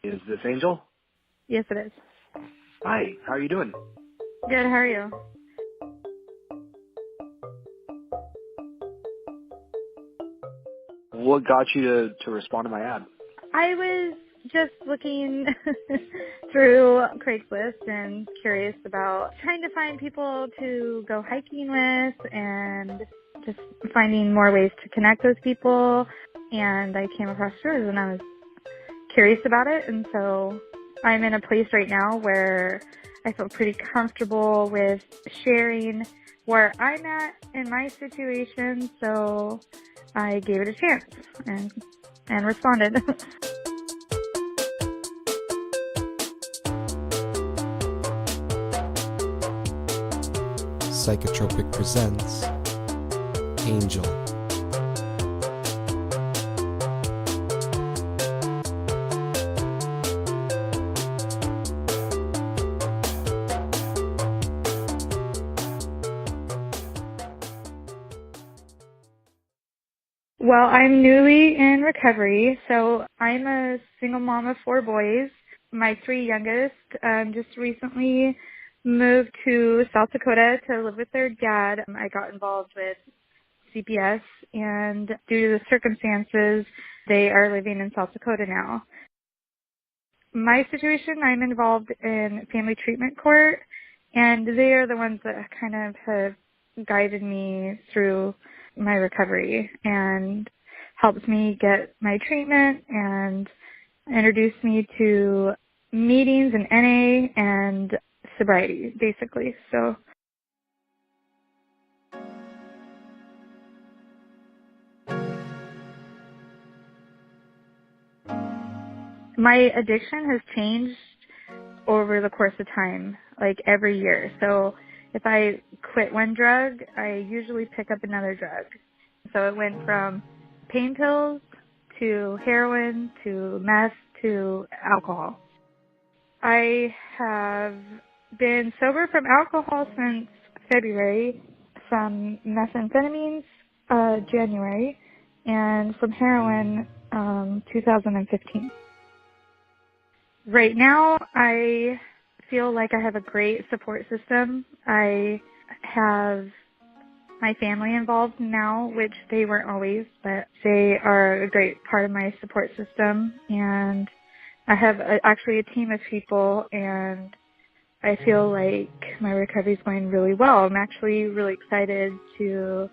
Is this Angel? Yes, it is. Hi, how are you doing? Good. How are you? What got you to respond to my ad? I was just looking through Craigslist and curious about trying to find people to go hiking with and just finding more ways to connect with people. And I came across yours and I was curious about it. And so I'm in a place right now where I feel pretty comfortable with sharing where I'm at in my situation. So I gave it a chance and responded. Psychotropic presents Angel. Well, I'm newly in recovery, so I'm a single mom of 4 boys. My 3 youngest just recently moved to South Dakota to live with their dad. I got involved with CPS, and due to the circumstances, they are living in South Dakota now. My situation, I'm involved in family treatment court, and they are the ones that kind of have guided me through my recovery and helped me get my treatment and introduced me to meetings and NA and sobriety, basically. So my addiction has changed over the course of time, like every year. So if I quit one drug, I usually pick up another drug. So it went from pain pills to heroin to meth to alcohol. I have been sober from alcohol since February, from methamphetamines January, and from heroin 2015. Right now, I feel like I have a great support system. I have my family involved now, which they weren't always, but they are a great part of my support system. And I have actually a team of people, and I feel like my recovery is going really well. I'm actually really excited to,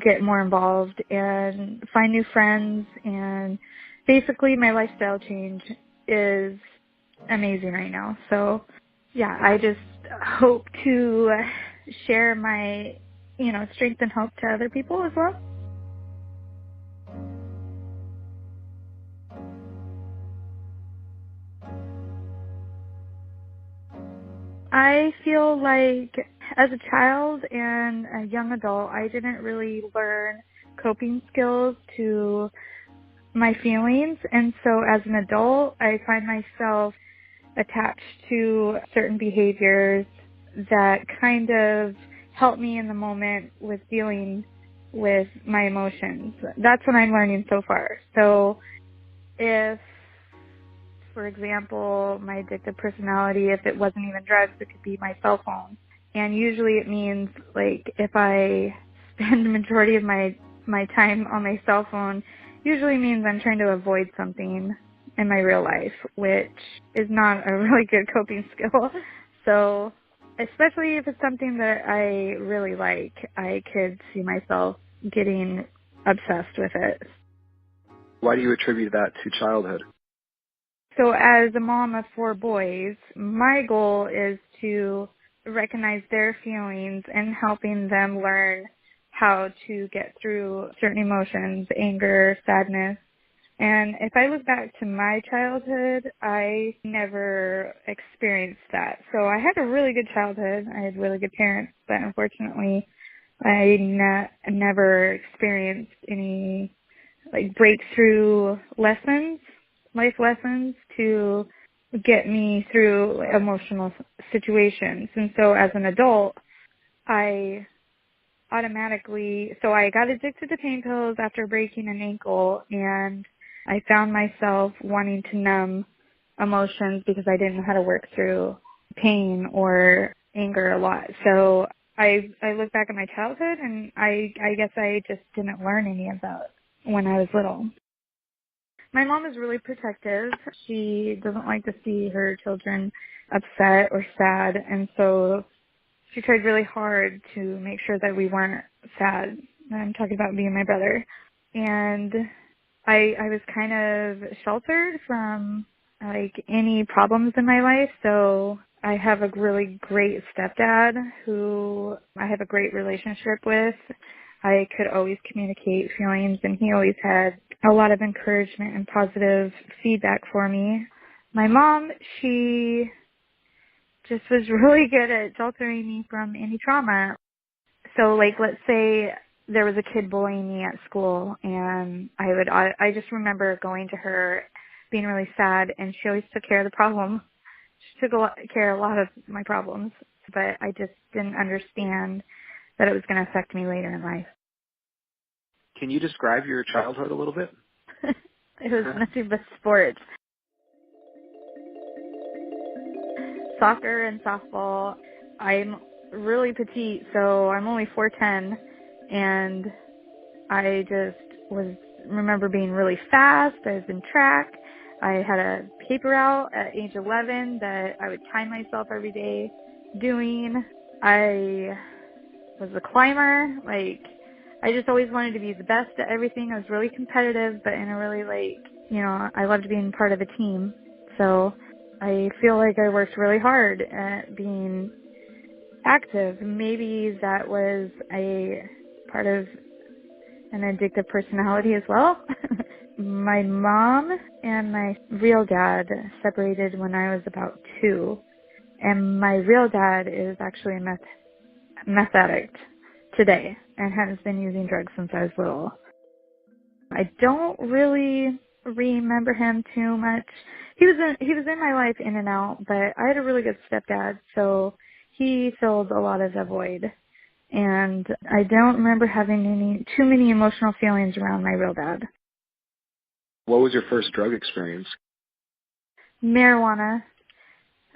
get more involved and find new friends. And basically my lifestyle change is amazing right now. So yeah, I just hope to share my, strength and hope to other people as well. I feel like as a child and a young adult, I didn't really learn coping skills to my feelings. And so as an adult, I find myself attached to certain behaviors that kind of help me in the moment with dealing with my emotions. That's what I'm learning so far. So if, for example, my addictive personality, if it wasn't even drugs, it could be my cell phone. And usually it means, like, if I spend the majority of my time on my cell phone, usually means I'm trying to avoid something in my real life, which is not a really good coping skill. So, especially if it's something that I really like, I could see myself getting obsessed with it. Why do you attribute that to childhood? So as a mom of 4 boys, my goal is to recognize their feelings and helping them learn how to get through certain emotions, anger, sadness. And if I look back to my childhood, I never experienced that. So I had a really good childhood. I had really good parents, but unfortunately, I never experienced any breakthrough lessons, life lessons to get me through emotional situations. And so as an adult, I I got addicted to pain pills after breaking an ankle, and I found myself wanting to numb emotions because I didn't know how to work through pain or anger a lot. So I look back at my childhood, and I guess I just didn't learn any of that when I was little. My mom is really protective. She doesn't like to see her children upset or sad, and so she tried really hard to make sure that we weren't sad. I'm talking about me and my brother. And I was kind of sheltered from like any problems in my life, so I have a really great stepdad who I have a great relationship with. I could always communicate feelings, and he always had a lot of encouragement and positive feedback for me. My mom, she just was really good at sheltering me from any trauma. So like, let's say there was a kid bullying me at school, and I just remember going to her being really sad, and she always took care of the problem. She took care of a lot of my problems, but I just didn't understand that it was going to affect me later in life. Can you describe your childhood a little bit? It was nothing but sports. Soccer and softball. I'm really petite, so I'm only 4'10", and I just remember being really fast. I was in track. I had a paper route at age 11 that I would time myself every day doing. I was a climber. Like, I just always wanted to be the best at everything. I was really competitive, but in a really, I loved being part of a team. So I feel like I worked really hard at being active. Maybe that was a part of an addictive personality as well. My mom and my real dad separated when I was about 2. And my real dad is actually a meth addict today and has been using drugs since I was little. I don't really remember him too much. He was in my life in and out, but I had a really good stepdad, so he filled a lot of the void. And I don't remember having too many emotional feelings around my real dad. What was your first drug experience? Marijuana,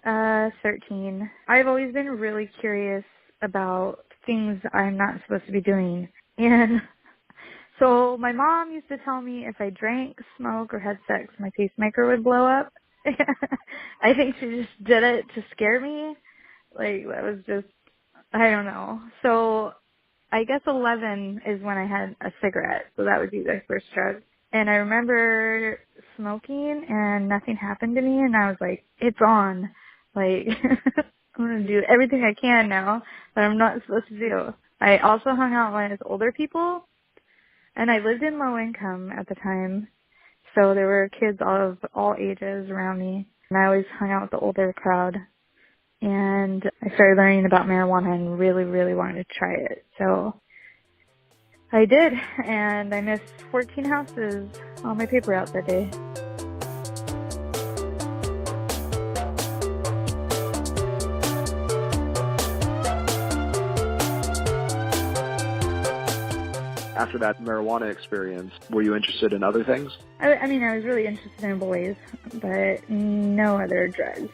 13. I've always been really curious about things I'm not supposed to be doing. And so my mom used to tell me if I drank, smoked, or had sex, my pacemaker would blow up. I think she just did it to scare me. Like, that was just, I don't know. So I guess 11 is when I had a cigarette, so that would be the first drug. And I remember smoking, and nothing happened to me, and I was like, it's on. Like, I'm going to do everything I can now that I'm not supposed to do. I also hung out with older people, and I lived in low income at the time, so there were kids of all ages around me, and I always hung out with the older crowd. And I started learning about marijuana and really, really wanted to try it. So I did, and I missed 14 houses on my paper route that day. After that marijuana experience, were you interested in other things? I mean, I was really interested in boys, but no other drugs.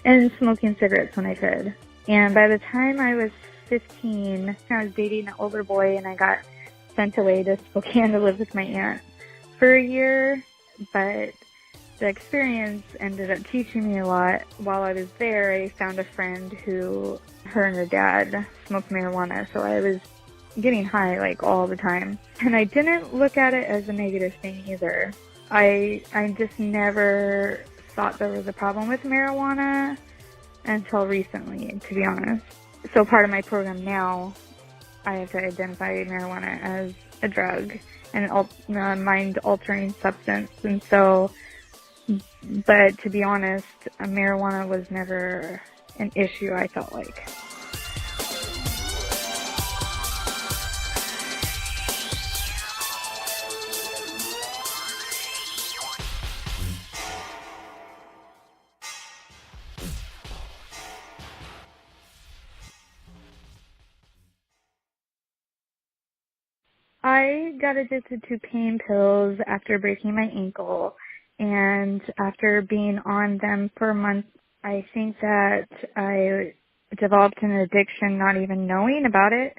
And smoking cigarettes when I could. And by the time I was 15, I was dating an older boy, and I got sent away to Spokane to live with my aunt for a year. But the experience ended up teaching me a lot. While I was there, I found a friend who, her and her dad smoked marijuana, so I was getting high like all the time. And I didn't look at it as a negative thing either. I just never thought there was a problem with marijuana until recently, to be honest. So part of my program now, I have to identify marijuana as a drug and a mind-altering substance. And so, but to be honest, marijuana was never an issue, I felt like. I got addicted to pain pills after breaking my ankle, and after being on them for a month, I think that I developed an addiction not even knowing about it.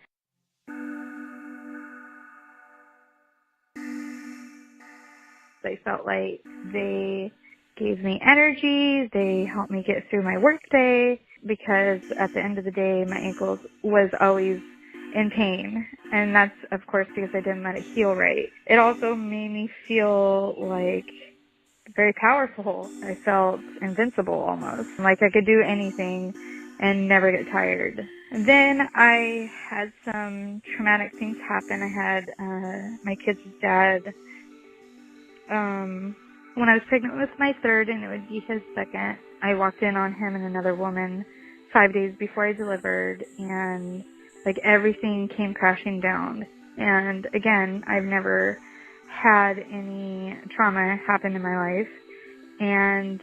I felt like they gave me energy, they helped me get through my workday, because at the end of the day, my ankle was always in pain. And that's, of course, because I didn't let it heal right. It also made me feel like very powerful. I felt invincible almost, like I could do anything and never get tired. And then I had some traumatic things happen. I had my kid's dad. When I was pregnant with my third, and it would be his second, I walked in on him and another woman 5 days before I delivered, and like everything came crashing down. And again, I've never had any trauma happen in my life, and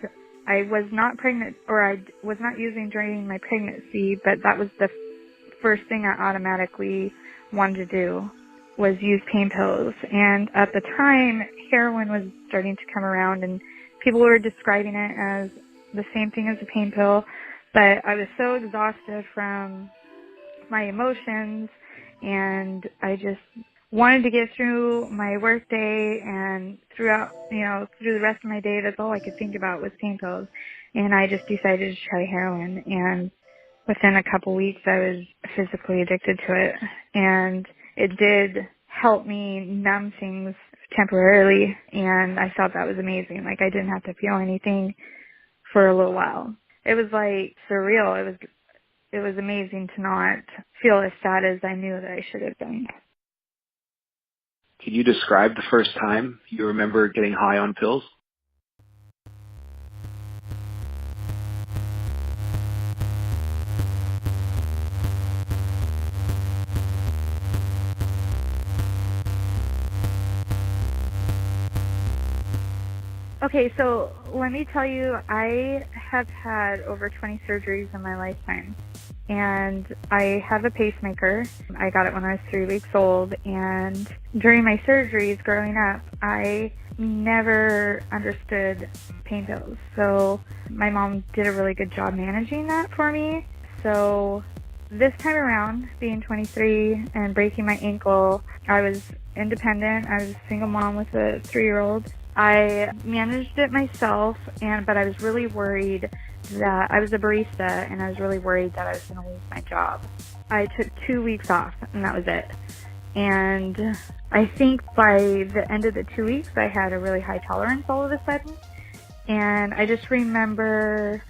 I was not pregnant, or I was not using during my pregnancy, but that was the first thing I automatically wanted to do, was use pain pills. And at the time, heroin was starting to come around, and people were describing it as the same thing as a pain pill. But I was so exhausted from my emotions, and I just wanted to get through my work day, and throughout, through the rest of my day, that's all I could think about was pain pills. And I just decided to try heroin, and within a couple weeks, I was physically addicted to it. And it did help me numb things temporarily, and I thought that was amazing. Like, I didn't have to feel anything for a little while. It was like surreal. It was amazing to not feel as sad as I knew that I should have been. Can you describe the first time you remember getting high on pills? Okay, so let me tell you, I have had over 20 surgeries in my lifetime, and I have a pacemaker. I got it when I was 3 weeks old, and during my surgeries growing up, I never understood pain pills. So my mom did a really good job managing that for me. So this time around, being 23 and breaking my ankle, I was independent. I was a single mom with a 3-year-old. I managed it myself, but I was really worried that I was a barista, and I was really worried that I was going to lose my job. I took 2 weeks off, and that was it. And I think by the end of the 2 weeks, I had a really high tolerance all of a sudden. And I just remember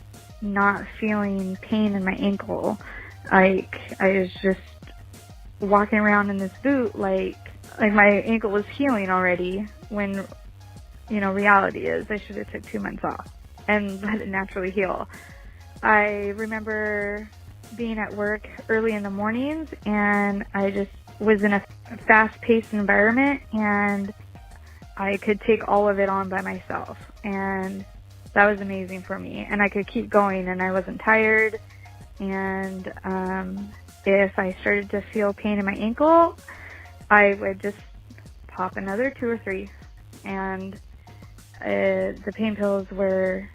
not feeling pain in my ankle. Like, I was just walking around in this boot like my ankle was healing already, when reality is I should have took 2 months off and let it naturally heal. I remember being at work early in the mornings, and I just was in a fast-paced environment, and I could take all of it on by myself, and that was amazing for me. And I could keep going, and I wasn't tired. And if I started to feel pain in my ankle, I would just pop another 2 or 3, and the pain pills were,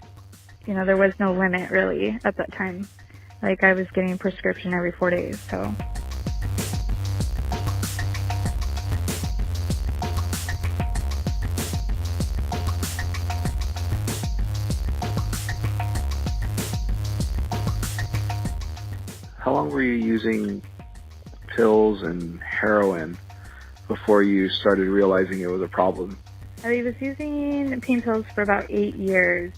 there was no limit really at that time. Like, I was getting prescription every 4 days, so. How long were you using pills and heroin before you started realizing it was a problem? I was using pain pills for about 8 years,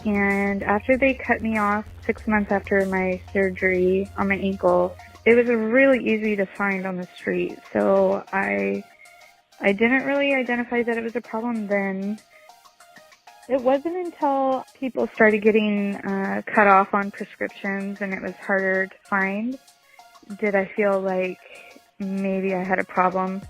and after they cut me off 6 months after my surgery on my ankle, it was really easy to find on the street. So I didn't really identify that it was a problem then. It wasn't until people started getting cut off on prescriptions and it was harder to find did I feel like maybe I had a problem.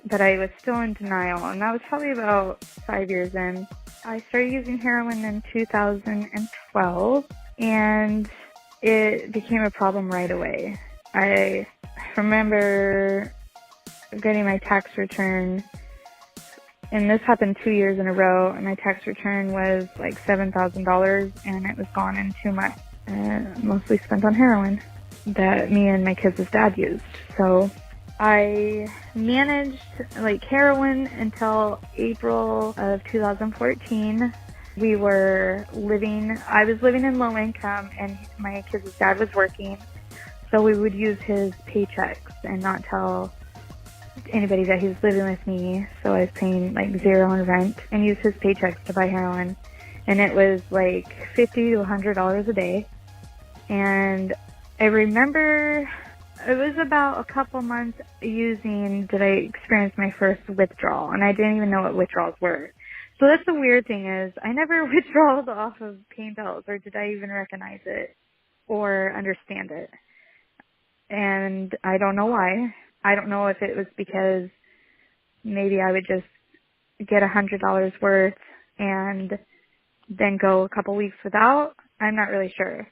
But I was still in denial, and that was probably about 5 years in. I started using heroin in 2012, and it became a problem right away. I remember getting my tax return And this happened 2 years in a row, and my tax return was like $7,000, and it was gone in 2 months, mostly spent on heroin that me and my kids' dad used. So I managed like heroin until April of 2014. I was living in low income, and my kids' dad was working, so we would use his paychecks and not tell anybody that he was living with me. So I was paying like zero in rent and used his paychecks to buy heroin, and it was like $50 to $100 a day. And I remember it was about a couple months using that I experienced my first withdrawal, and I didn't even know what withdrawals were. So that's the weird thing is I never withdrawed off of pain pills, or did I even recognize it or understand it. And I don't know why. I don't know if it was because maybe I would just get $100 worth and then go a couple weeks without. I'm not really sure.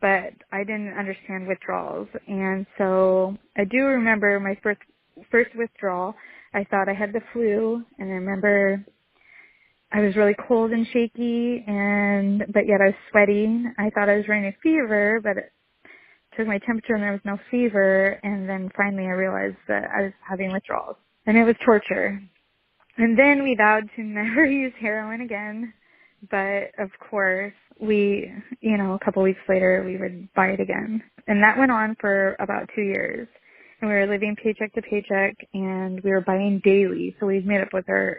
But I didn't understand withdrawals. And so I do remember my first withdrawal. I thought I had the flu, and I remember I was really cold and shaky, but yet I was sweaty. I thought I was running a fever, but it took my temperature and there was no fever. And then finally I realized that I was having withdrawals, and it was torture. And then we vowed to never use heroin again. But of course, a couple weeks later, we would buy it again. And that went on for about 2 years. And we were living paycheck to paycheck, and we were buying daily. So we made up with our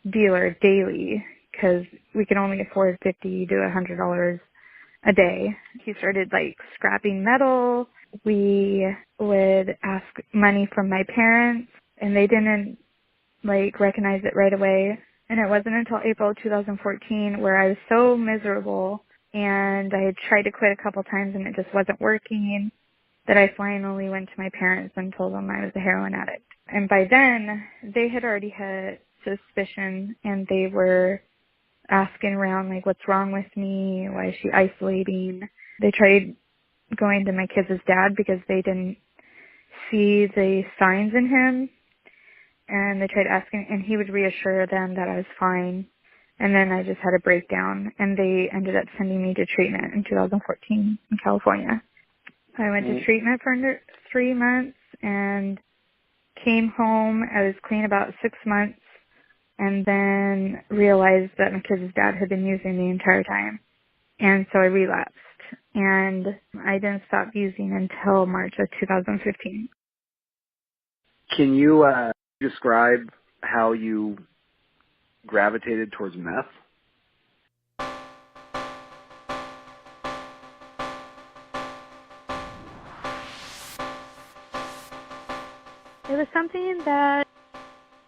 dealer daily because we could only afford $50 to $100 a day. He started like scrapping metal. We would ask money from my parents, and they didn't like recognize it right away. And it wasn't until April 2014 where I was so miserable, and I had tried to quit a couple times and it just wasn't working, that I finally went to my parents and told them I was a heroin addict. And by then, they had already had suspicion, and they were asking around, like, what's wrong with me? Why is she isolating? They tried going to my kids' dad because they didn't see the signs in him. And they tried asking, and he would reassure them that I was fine. And then I just had a breakdown, and they ended up sending me to treatment in 2014 in California. I went to treatment for 3 months and came home. I was clean about 6 months, and then realized that my kid's dad had been using the entire time. And so I relapsed, and I didn't stop using until March of 2015. Can you describe how you gravitated towards meth? It was something that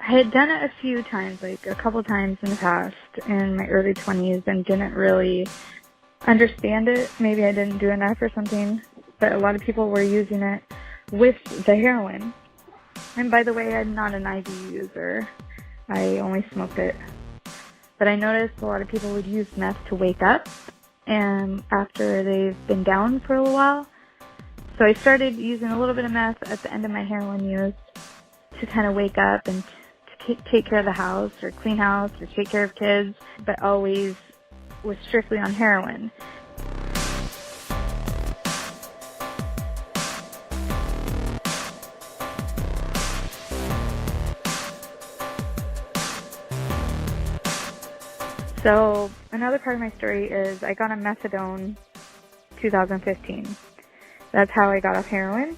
I had done it a few times, like a couple times in the past in my early 20s, and didn't really understand it. Maybe I didn't do enough or something, but a lot of people were using it with the heroin. And by the way, I'm not an IV user. I only smoked it. But I noticed a lot of people would use meth to wake up, and after they've been down for a little while. So I started using a little bit of meth at the end of my heroin use to kind of wake up and to take care of the house, or clean house, or take care of kids, but always was strictly on heroin. So another part of my story is I got on methadone 2015. That's how I got off heroin.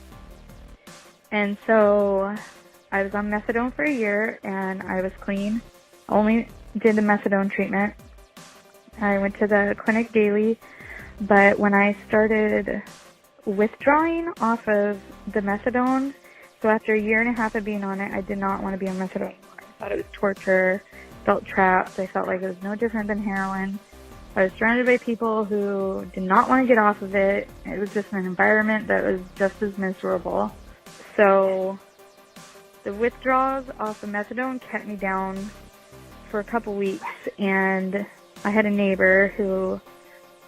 And so I was on methadone for a year, and I was clean. Only did the methadone treatment. I went to the clinic daily, but when I started withdrawing off of the methadone, so after a year and a half of being on it, I did not want to be on methadone anymore. I thought it was torture. Felt trapped. I felt like it was no different than heroin. I was surrounded by people who did not want to get off of it. It was just an environment that was just as miserable. So the withdrawals off the methadone kept me down for a couple weeks, and I had a neighbor who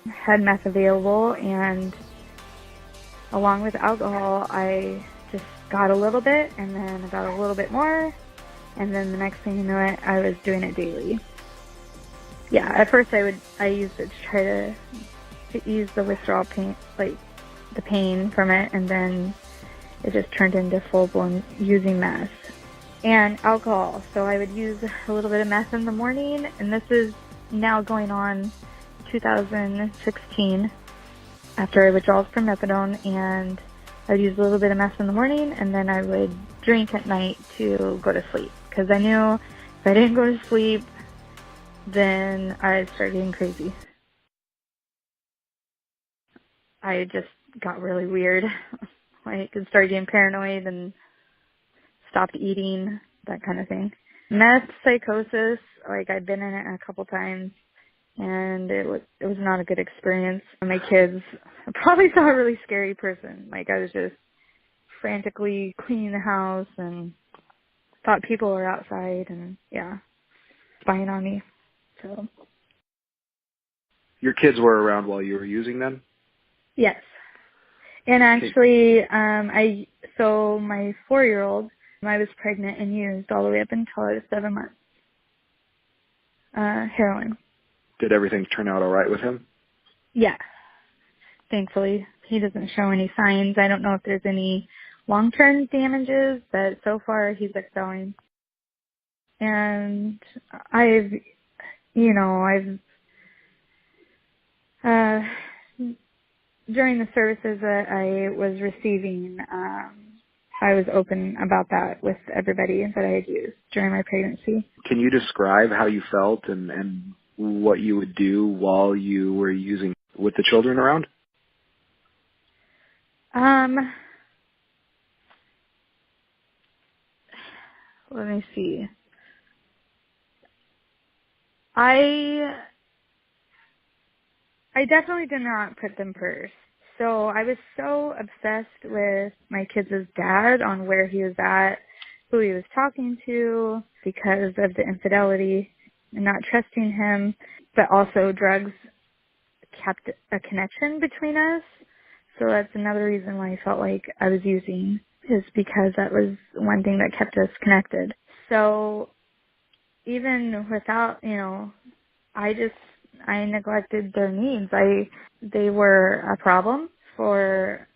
had meth available, and along with alcohol, I just got a little bit, and then I got a little bit more, And then the next thing you know it, I was doing it daily. Yeah, at first I used it to try to ease the withdrawal pain, like the pain from it, and then it just turned into full-blown using meth and alcohol. So I would use a little bit of meth in the morning, and this is now going on 2016 after I withdrawals from methadone, and I would use a little bit of meth in the morning, and then I would drink at night to go to sleep, because I knew if I didn't go to sleep, then I'd start getting crazy. I just got really weird. Like, I started getting paranoid and stopped eating, that kind of thing. Meth psychosis, like, I'd been in it a couple times, and it was not a good experience. My kids probably saw a really scary person. Like, I was just frantically cleaning the house and thought people were outside and, yeah, spying on me. So, Your kids were around while you were using them? yes. And actually, so my 4-year-old, I was pregnant and used all the way up until I was 7 months. Heroin. Did everything turn out all right with him? Yeah. Thankfully, he doesn't show any signs. I don't know if there's any long-term damages, but so far he's excelling. And during the services that I was receiving, I was open about that with everybody that I had used during my pregnancy. Can you describe how you felt and what you would do while you were using with the children around? Let me see. I definitely did not put them first. So I was so obsessed with my kids' dad on where he was at, who he was talking to, because of the infidelity and not trusting him, but also drugs kept a connection between us. So that's another reason why I felt like I was using, is because that was one thing that kept us connected. So even without, I neglected their needs. They were a problem for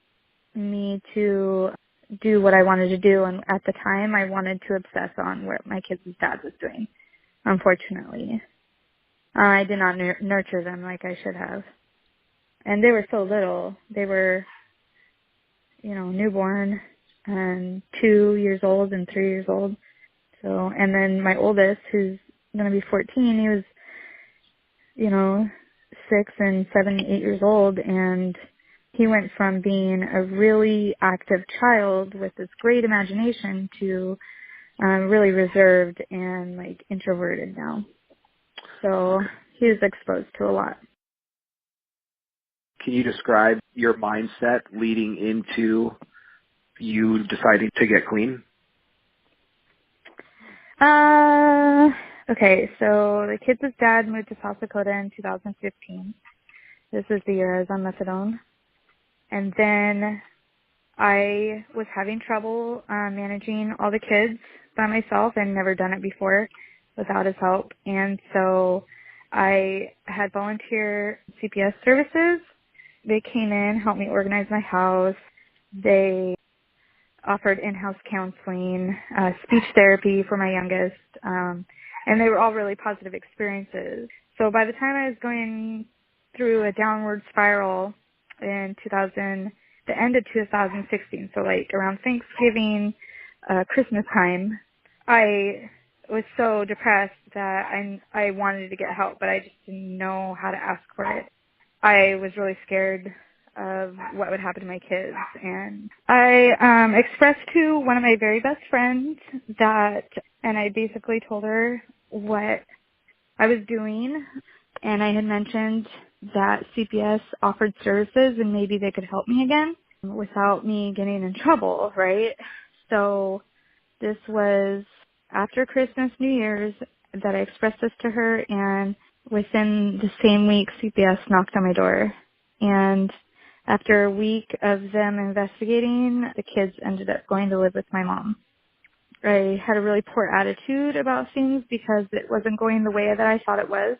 me to do what I wanted to do, and at the time I wanted to obsess on what my kids' dad was doing. Unfortunately, I did not nurture them like I should have. And they were so little. They were, newborn and 2 years old and 3 years old. So, and then my oldest, who's going to be 14, he was, 6 and 7, 8 years old, and he went from being a really active child with this great imagination to really reserved and like introverted now. So he was exposed to a lot. Can you describe your mindset leading into you deciding to get clean? Okay, so the kids' dad moved to South Dakota in 2015. This is the year I was on methadone. And then I was having trouble managing all the kids by myself. I'd never done it before without his help. And so I had volunteer CPS services. They came in, helped me organize my house. They offered in-house counseling, speech therapy for my youngest, and they were all really positive experiences. So by the time I was going through a downward spiral in the end of 2016, so like around Thanksgiving, Christmas time, I was so depressed that I wanted to get help, but I just didn't know how to ask for it. I was really scared of what would happen to my kids, and I expressed to one of my very best friends and I basically told her what I was doing, and I had mentioned that CPS offered services and maybe they could help me again without me getting in trouble, right? So this was after Christmas, New Year's, that I expressed this to her, and within the same week, CPS knocked on my door. And after a week of them investigating, the kids ended up going to live with my mom. I had a really poor attitude about things because it wasn't going the way that I thought it was.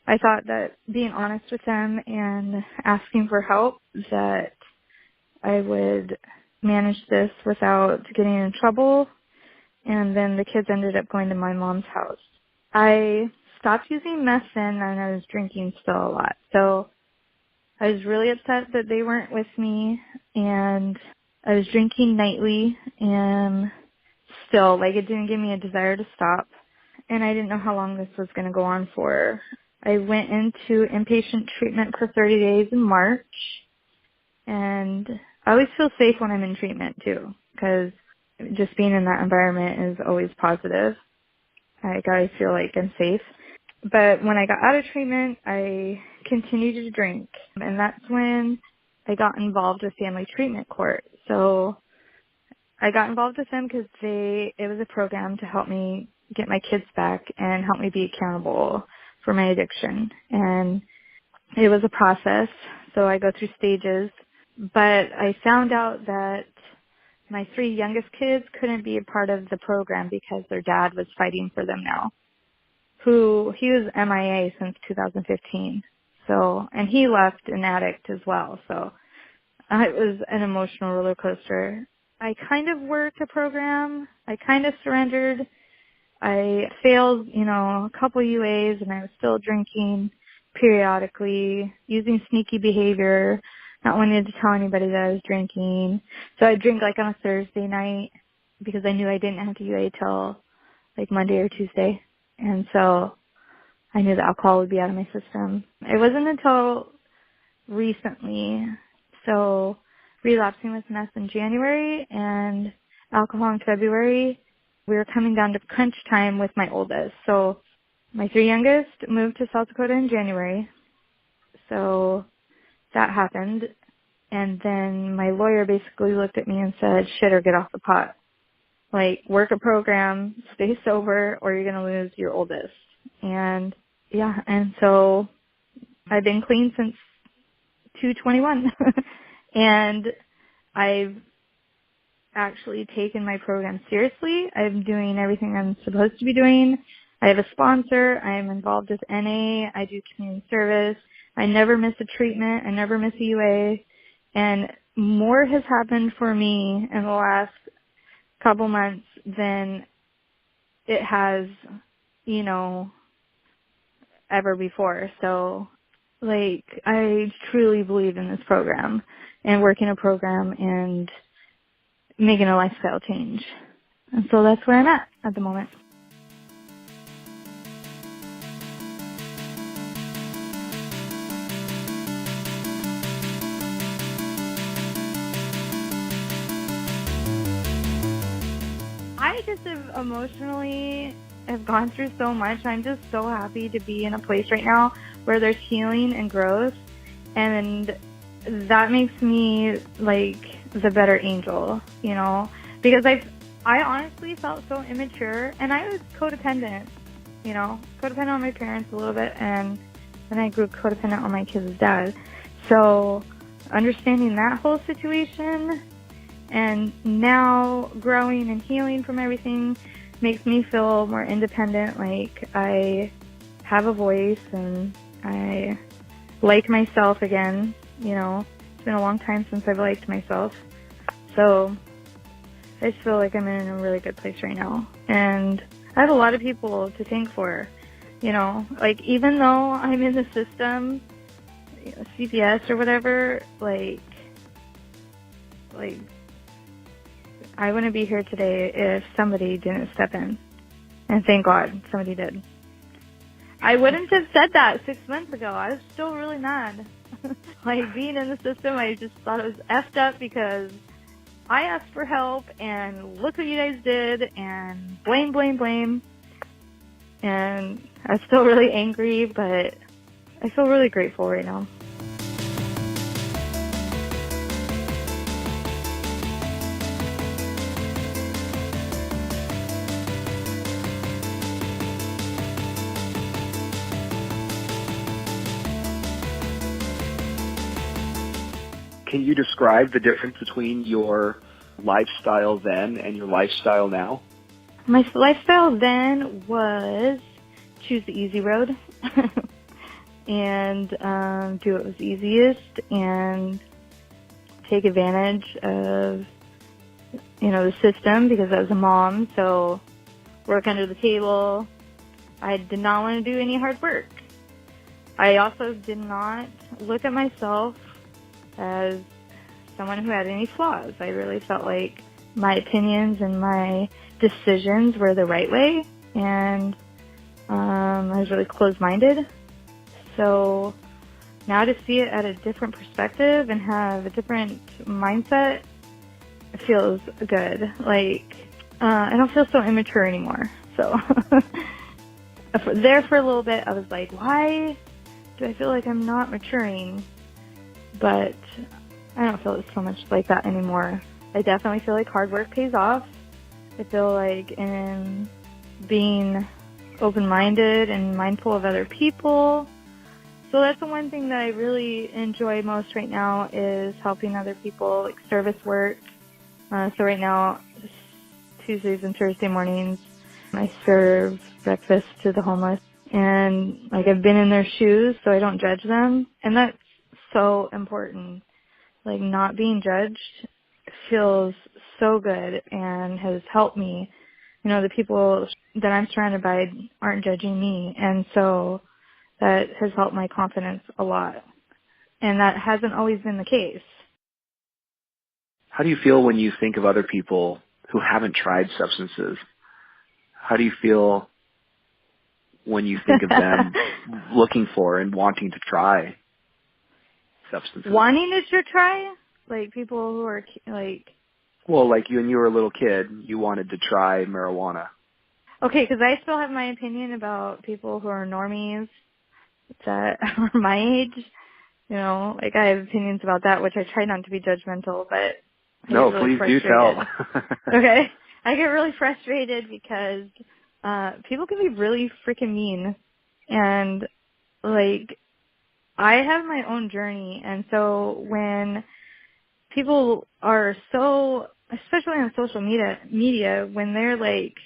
I thought that being honest with them and asking for help, that I would manage this without getting in trouble. And then the kids ended up going to my mom's house. I stopped using meth then, and I was drinking still a lot. So I was really upset that they weren't with me, and I was drinking nightly, and still, like, it didn't give me a desire to stop. And I didn't know how long this was going to go on for. I went into inpatient treatment for 30 days in March, and I always feel safe when I'm in treatment too, because just being in that environment is always positive. I always feel like I'm safe. But when I got out of treatment, I continued to drink, and that's when I got involved with Family Treatment Court. So I got involved with them because it was a program to help me get my kids back and help me be accountable for my addiction. And it was a process, so I go through stages. But I found out that my 3 youngest kids couldn't be a part of the program because their dad was fighting for them now. He was MIA since 2015. So, and he left an addict as well. So it was an emotional roller coaster. I kind of worked a program. I kind of surrendered. I failed, a couple UAs, and I was still drinking periodically, using sneaky behavior, not wanting to tell anybody that I was drinking. So I'd drink like on a Thursday night because I knew I didn't have to UA till like Monday or Tuesday. And so I knew the alcohol would be out of my system. It wasn't until recently, so relapsing with meth in January and alcohol in February, we were coming down to crunch time with my oldest. So my 3 youngest moved to South Dakota in January. So that happened. And then my lawyer basically looked at me and said, shit, or get off the pot. Like, work a program, stay sober, or you're going to lose your oldest. And yeah, and so I've been clean since 2/21. And I've actually taken my program seriously. I'm doing everything I'm supposed to be doing. I have a sponsor. I am involved with NA. I do community service. I never miss a treatment. I never miss a UA. And more has happened for me in the last couple months than it has, ever before. So, like, I truly believe in this program and working a program and making a lifestyle change. And so that's where I'm at the moment. I just have gone through so much. I'm just so happy to be in a place right now where there's healing and growth, and that makes me like the better angel, because I honestly felt so immature, and I was codependent, codependent on my parents a little bit, and then I grew codependent on my kid's dad. So understanding that whole situation and now growing and healing from everything makes me feel more independent, like I have a voice and I like myself again. It's been a long time since I've liked myself. So I just feel like I'm in a really good place right now. And I have a lot of people to thank for, like, even though I'm in the system, CPS or whatever, like I wouldn't be here today if somebody didn't step in. And thank God somebody did. I wouldn't have said that 6 months ago. I was still really mad. Like, being in the system, I just thought it was effed up because I asked for help and look what you guys did and blame. And I was still really angry, but I feel really grateful right now. Can you describe the difference between your lifestyle then and your lifestyle now? My lifestyle then was choose the easy road and do what was easiest and take advantage of, the system because I was a mom. So work under the table. I did not want to do any hard work. I also did not look at myself as someone who had any flaws. I really felt like my opinions and my decisions were the right way, and I was really closed-minded. So now to see it at a different perspective and have a different mindset feels good. Like, I don't feel so immature anymore. So there for a little bit, I was like, why do I feel like I'm not maturing? But I don't feel so much like that anymore. I definitely feel like hard work pays off. I feel like in being open-minded and mindful of other people. So that's the one thing that I really enjoy most right now is helping other people, like service work. So right now, Tuesdays and Thursday mornings, I serve breakfast to the homeless. And like I've been in their shoes, so I don't judge them. And that's so important. Like not being judged feels so good and has helped me. The people that I'm surrounded by aren't judging me. And so that has helped my confidence a lot. And that hasn't always been the case. How do you feel when you think of other people who haven't tried substances? How do you feel when you think of them looking for and wanting to try substances? Wanting to try? Like people who are like... Well, like when you were a little kid, you wanted to try marijuana. Okay, because I still have my opinion about people who are normies that are my age. Like I have opinions about that, which I try not to be judgmental, but I No, get really please frustrated. do tell. Okay? I get really frustrated because people can be really freaking mean. And, like, I have my own journey. And so when people are so, especially on social media when they're like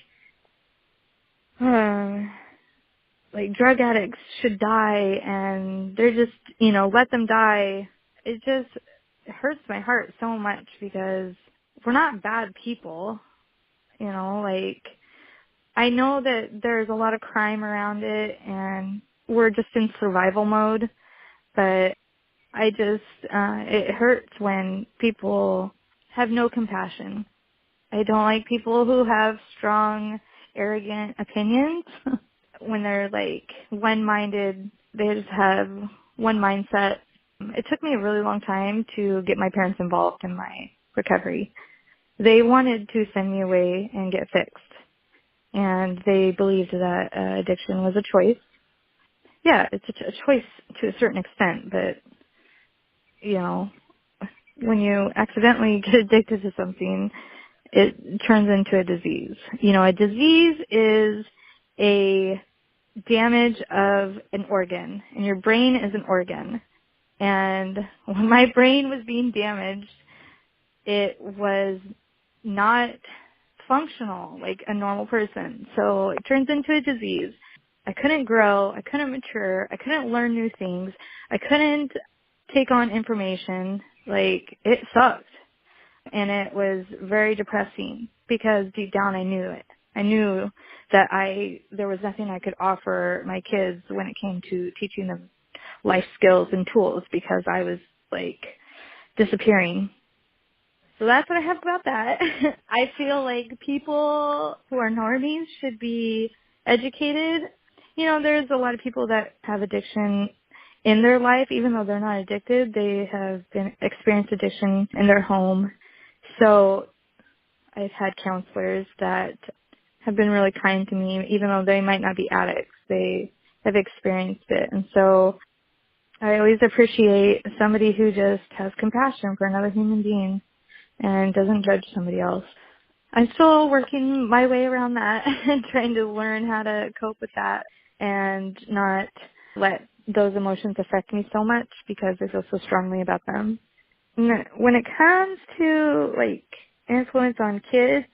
drug addicts should die and they're just, let them die, it just hurts my heart so much because we're not bad people, like I know that there's a lot of crime around it and we're just in survival mode, but I just, it hurts when people have no compassion. I don't like people who have strong, arrogant opinions. When they're like one-minded, they just have one mindset. It took me a really long time to get my parents involved in my recovery. They wanted to send me away and get fixed. And they believed that addiction was a choice. Yeah, it's a choice to a certain extent, but, when you accidentally get addicted to something, it turns into a disease. A disease is a damage of an organ, and your brain is an organ. And when my brain was being damaged, it was not functional like a normal person. So it turns into a disease. I couldn't grow. I couldn't mature. I couldn't learn new things. I couldn't take on information. Like, it sucked. And it was very depressing because deep down I knew it. I knew that there was nothing I could offer my kids when it came to teaching them life skills and tools because I was like disappearing. So that's what I have about that. I feel like people who are normies should be educated. There's a lot of people that have addiction in their life, even though they're not addicted. They have experienced addiction in their home. So I've had counselors that have been really kind to me, even though they might not be addicts. They have experienced it. And so I always appreciate somebody who just has compassion for another human being and doesn't judge somebody else. I'm still working my way around that and trying to learn how to cope with that and not let those emotions affect me so much because I feel so strongly about them. When it comes to like influence on kids,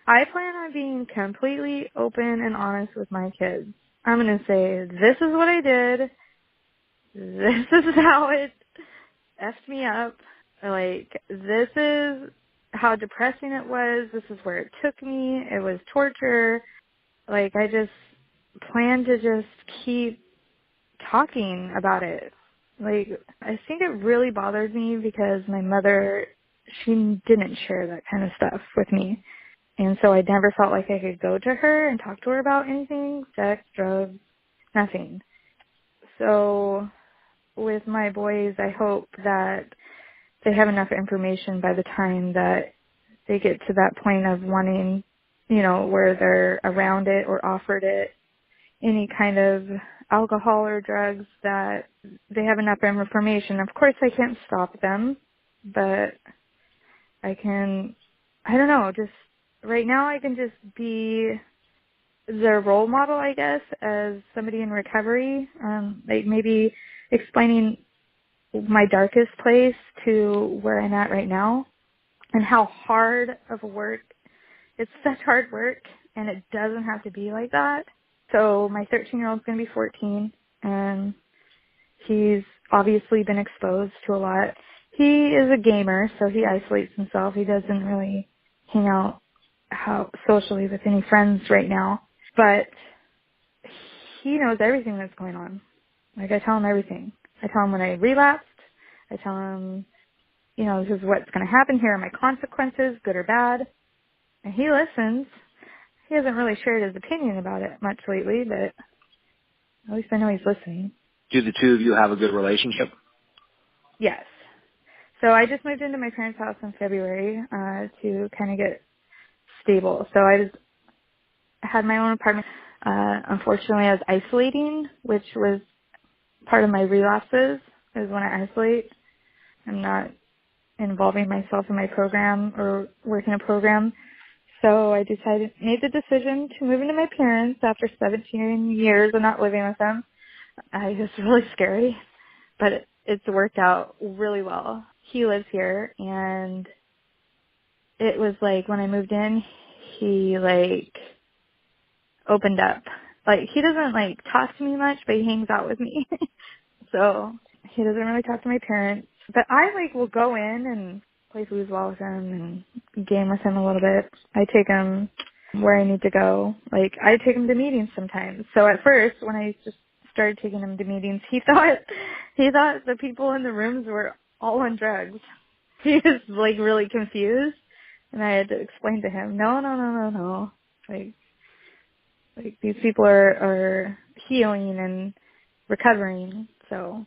I plan on being completely open and honest with my kids. I'm going to say, this is what I did. This is how it effed me up. Like, this is how depressing it was. This is where it took me. It was torture. Like, I just plan to just keep talking about it. Like, I think it really bothered me because my mother, she didn't share that kind of stuff with me. And so I never felt like I could go to her and talk to her about anything, sex, drugs, nothing. So with my boys, I hope that they have enough information by the time that they get to that point of wanting, where they're around it or offered it, any kind of alcohol or drugs, that they have enough information. Of course, I can't stop them, but I can, I don't know, just right now I can just be their role model, I guess, as somebody in recovery, like maybe explaining my darkest place to where I'm at right now and how hard of a work, it's such hard work, and it doesn't have to be like that. So my 13-year-old's going to be 14, and he's obviously been exposed to a lot. He is a gamer, so he isolates himself. He doesn't really hang out socially with any friends right now. But he knows everything that's going on. Like, I tell him everything. I tell him when I relapsed. I tell him, this is what's going to happen. Here are my consequences, good or bad. And he listens. He hasn't really shared his opinion about it much lately, but at least I know he's listening. Do the two of you have a good relationship? Yes. So I just moved into my parents' house in February to kind of get stable. So I just had my own apartment. Unfortunately, I was isolating, which was part of my relapses, is when I isolate. I'm not involving myself in my program or working a program. So I made the decision to move into my parents after 17 years of not living with them. It was really scary, but it's worked out really well. He lives here, and it was like when I moved in, he opened up. Like, he doesn't talk to me much, but he hangs out with me. So he doesn't really talk to my parents. But I will go in and play foosball with him and game with him a little bit. I take him where I need to go. I take him to meetings sometimes. So at first, when I just started taking him to meetings, he thought the people in the rooms were all on drugs. He was really confused, and I had to explain to him, no. These people are healing and recovering. So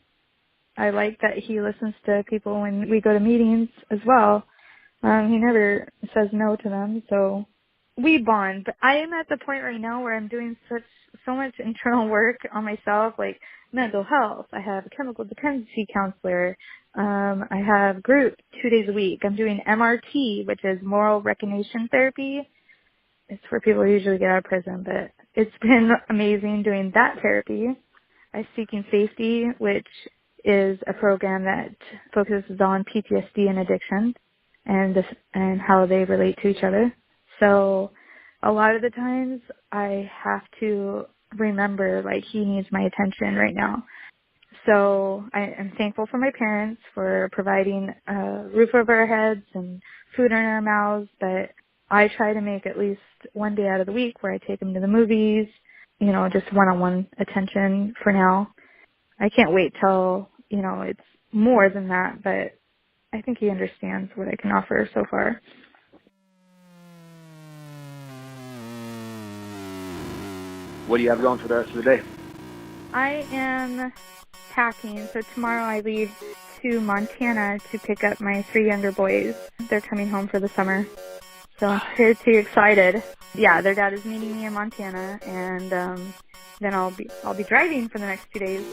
I like that he listens to people when we go to meetings as well. He never says no to them, so we bond. But I am at the point right now where I'm doing so much internal work on myself, like mental health. I have a chemical dependency counselor. I have group 2 days a week. I'm doing MRT, which is moral recognition therapy. It's for people who usually get out of prison, but it's been amazing doing that therapy. I Seeking Safety, which is a program that focuses on PTSD and addiction and how they relate to each other. So a lot of the times I have to remember, he needs my attention right now. So I am thankful for my parents for providing a roof over our heads and food in our mouths, but I try to make at least one day out of the week where I take them to the movies, just one-on-one attention for now. I can't wait till, it's more than that, but I think he understands what I can offer so far. What do you have going for the rest of the day? I am packing, so tomorrow I leave to Montana to pick up my 3 younger boys. They're coming home for the summer. So I'm pretty excited. Yeah, their dad is meeting me in Montana, and then I'll be driving for the next 2 days.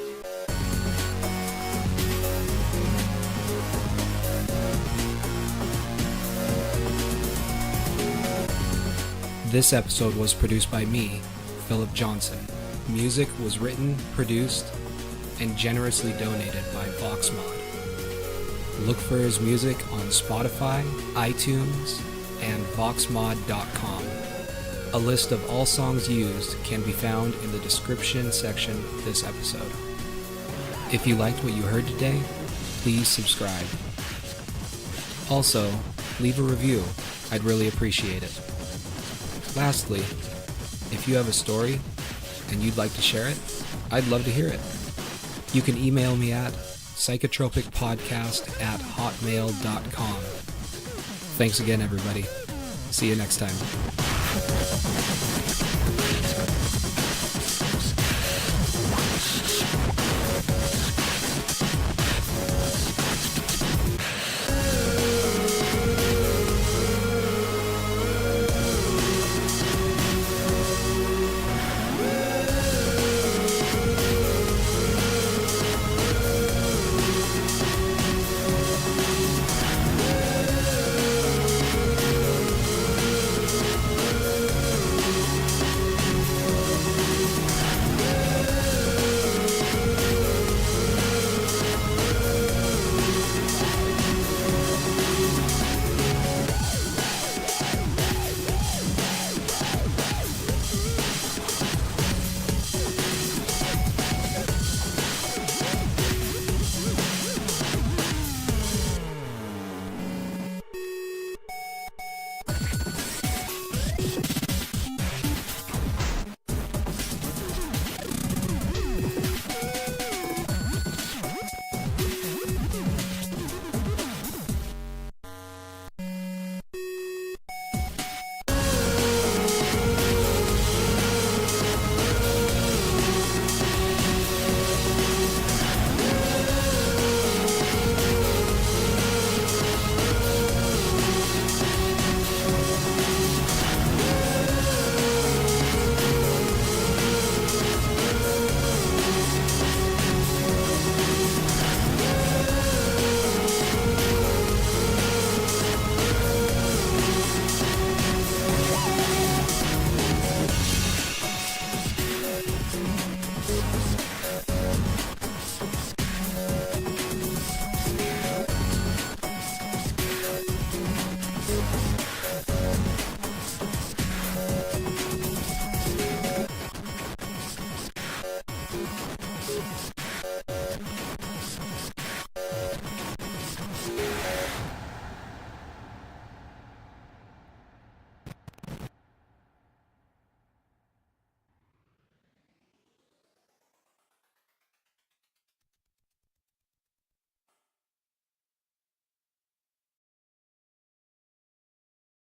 This episode was produced by me, Philip Johnson. Music was written, produced, and generously donated by VoxMod. Look for his music on Spotify, iTunes, and voxmod.com. A list of all songs used can be found in the description section of this episode. If you liked what you heard today, please subscribe. Also, leave a review. I'd really appreciate it. Lastly, if you have a story and you'd like to share it, I'd love to hear it. You can email me at psychotropicpodcast@hotmail.com. Thanks again, everybody. See you next time.